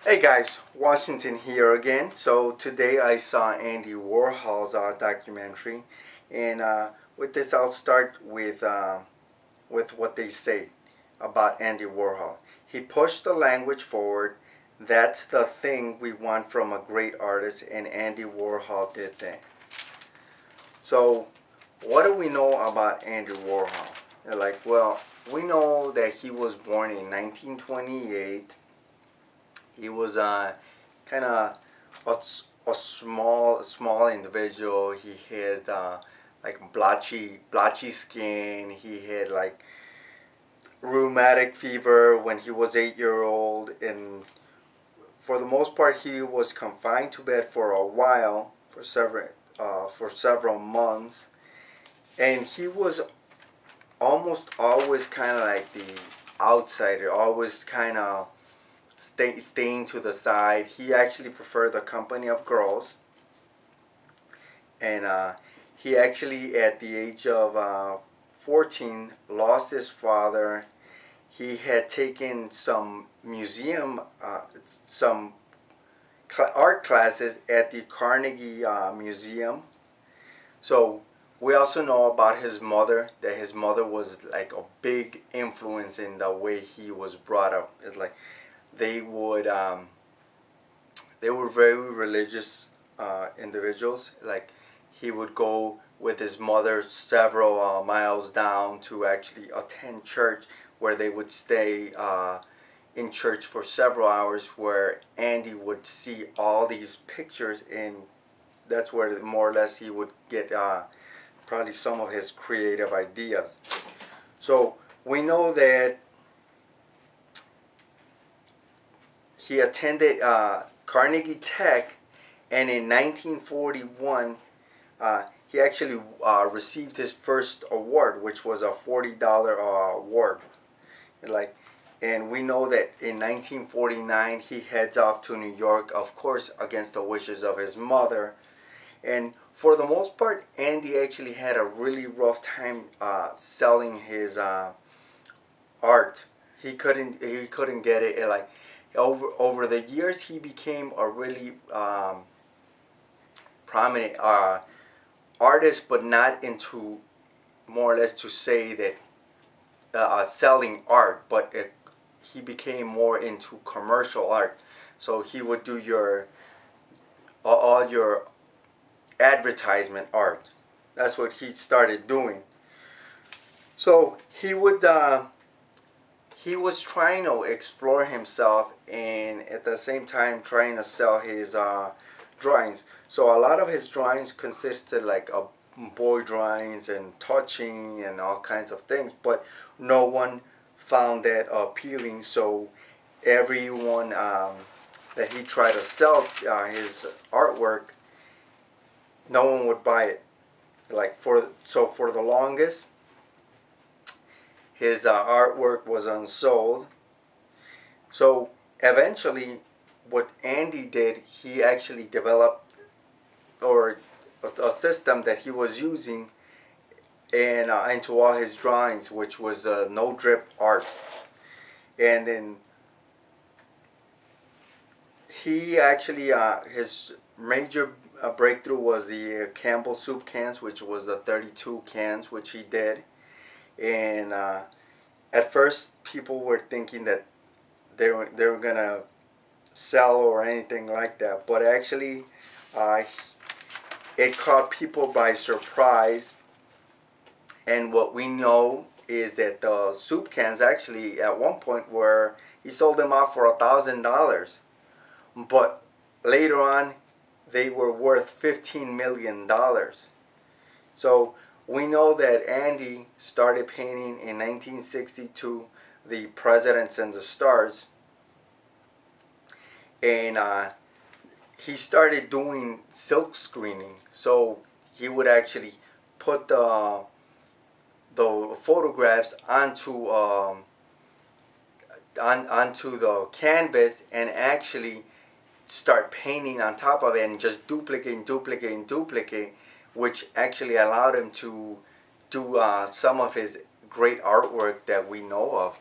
Hey guys, Washington here again. So today I saw Andy Warhol's documentary, and with this I'll start with what they say about Andy Warhol. He pushed the language forward. That's the thing we want from a great artist, and Andy Warhol did that. So what do we know about Andy Warhol? They're like, well, we know that he was born in 1928. He was kind of a small individual. He had like blotchy skin. He had like rheumatic fever when he was 8 year old, and for the most part he was confined to bed for a while, for several months, and he was almost always kind of like the outsider, always kind of staying to the side. He actually preferred the company of girls, and he actually at the age of 14 lost his father. He had taken some art classes at the Carnegie Museum. So we also know about his mother, that his mother was like a big influence in the way he was brought up. It's like they would they were very religious individuals. Like he would go with his mother several miles down to actually attend church, where they would stay in church for several hours, where Andy would see all these pictures, and that's where more or less he would get probably some of his creative ideas. So we know that he attended Carnegie Tech, and in 1941 he actually received his first award, which was a $40 award. And we know that in 1949 he heads off to New York, of course against the wishes of his mother. And for the most part, Andy actually had a really rough time selling his art. He couldn't get it. Like over the years, he became a really prominent artist, but not into, more or less to say that selling art, but he became more into commercial art. So he would do all your advertisement art. That's what he started doing. So he was trying to explore himself, and at the same time trying to sell his drawings. So a lot of his drawings consisted like of boy drawings and touching and all kinds of things, but no one found that appealing. So everyone that he tried to sell his artwork, no one would buy it. For the longest, his artwork was unsold. So eventually, what Andy did, he actually developed a system that he was using and into all his drawings, which was no drip art. And then he actually his major breakthrough was the Campbell soup cans, which was the 32 cans which he did. And at first people were thinking that they were gonna sell or anything like that, but actually it caught people by surprise. And what we know is that the soup cans actually at one point he sold them off for $1,000, but later on they were worth $15 million. So we know that Andy started painting in 1962 the Presidents and the Stars, and he started doing silk screening. So he would actually put the photographs onto the canvas and actually start painting on top of it, and just duplicate, which actually allowed him to do some of his great artwork that we know of.